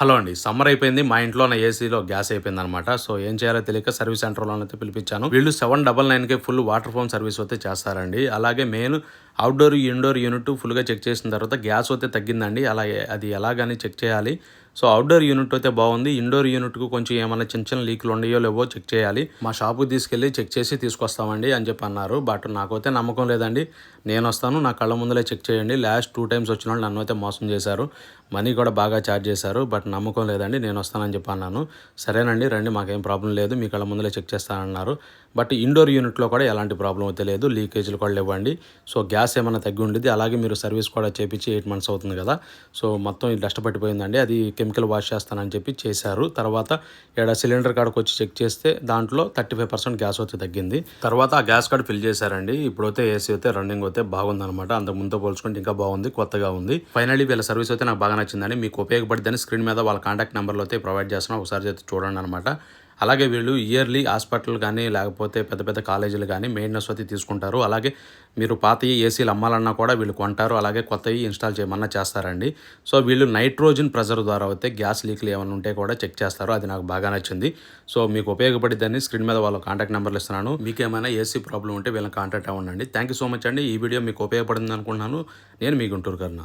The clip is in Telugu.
హలో అండి. సమ్మర్ అయిపోయింది. మా ఇంట్లోనే ఏసీలో గ్యాస్ అయిపోయిందనమాట. సో, ఏం చేయాలో తెలియక సర్వీస్ సెంటర్‌లోనైతే పిలిపించాను. వీళ్ళు 799కే ఫుల్ వాటర్ ఫోమ్ సర్వీస్ అయితే చేస్తారండి. అలాగే మెయిన్ అవుట్‌డోర్, ఇండోర్ యూనిట్ ఫుల్‌గా చెక్ చేసిన తర్వాత గ్యాస్ అయితే తగ్గిందండి. అలాగే అది ఎలాగని చెక్ చేయాలి. సో, అవుట్‌డోర్ యూనిట్ అయితే బాగుంది. ఇండోర్ యూనిట్‌కు కొంచెం ఏమన్నా చిన్న చిన్న లీక్‌లు ఉన్నాయో లేవో చెక్ చేయాలి. మా షాప్‌కి తీసుకెళ్ళి చెక్ చేసి తీసుకొస్తామండి అని చెప్పి అన్నారు. బట్ నాకైతే నమ్మకం లేదండి. నేనొస్తాను, నా కళ్ళ ముందలే చెక్ చేయండి. లాస్ట్ 2 టైమ్స్ వచ్చినోళ్ళు నన్నైతే మోసం చేశారు. మనీ కూడా బాగా ఛార్జ్ చేశారు. బట్ నమ్మకం లేదండి, నేను వస్తానని చెప్పి అన్నాను. సరేనండి రండి, మాకేం ప్రాబ్లం లేదు, మీ కళ్ళ ముందలే చెక్ చేస్తానన్నారు. బట్ ఇండోర్ యూనిట్లో కూడా ఎలాంటి ప్రాబ్లం అయితే లేదు, లీకేజీలు కూడా లేవండి. సో, గ్యాస్ ఏమైనా తగ్గి ఉండిద్ది. అలాగే మీరు సర్వీస్ కూడా చేపించి 8 మంత్స్ అవుతుంది కదా. సో, మొత్తం డస్ట్ పట్టిపోయిందండి. అది కెమికల్ వాష్ చేస్తానని చెప్పి చేశారు. తర్వాత ఇక్కడ సిలిండర్ కాడకు వచ్చి చెక్ చేస్తే దాంట్లో 35% గ్యాస్ అయితే తగ్గింది. తర్వాత ఆ గ్యాస్ కార్డ్ ఫిల్ చేశారండి. ఇప్పుడైతే ఏసీ అయితే రన్నింగ్ అయితే బాగుందనమాట. అంతకు ముందుతో పోల్చుకుంటే ఇంకా బాగుంది, కొత్తగా ఉంది. ఫైనల్లీ వీళ్ళ సర్వీస్ అయితే నాకు బాగా నచ్చిందని, మీకు ఉపయోగపడిద్దని స్క్రీన్ మీద వాళ్ళ కాంటాక్ట్ నెంబర్లో అయితే ప్రొవైడ్ చేస్తున్నాం, ఒకసారి అయితే చూడండి అనమాట. అలాగే వీళ్ళు ఇయర్లీ హాస్పిటల్ కానీ లేకపోతే పెద్ద పెద్ద కాలేజీలు కానీ మెయింటెనెన్స్ అయితే తీసుకుంటారు. అలాగే మీరు పాతవి ఏసీలు అమ్మాలన్నా కూడా వీళ్ళు కొంటారు. అలాగే కొత్తవి ఇన్స్టాల్ చేయమన్నా చేస్తారండి. సో, వీళ్ళు నైట్రోజన్ ప్రెజర్ ద్వారా అయితే గ్యాస్ లీక్లు ఏమైనా ఉంటే కూడా చెక్ చేస్తారు. అది నాకు బాగా నచ్చింది. సో, మీకు ఉపయోగపడిద్దని స్క్రీన్ మీద వాళ్ళ కాంటాక్ట్ నెంబర్లు ఇస్తున్నాను. మీకు ఏమైనా ఏసీ ప్రాబ్లం ఉంటే వీళ్ళని కాంటాక్ట్ అవ్వండి. థ్యాంక్ యూ సో మచ్ అండి. ఈ వీడియో మీకు ఉపయోగపడింది అనుకుంటున్నాను. నేను మీ గుంటూరు కర్ణ.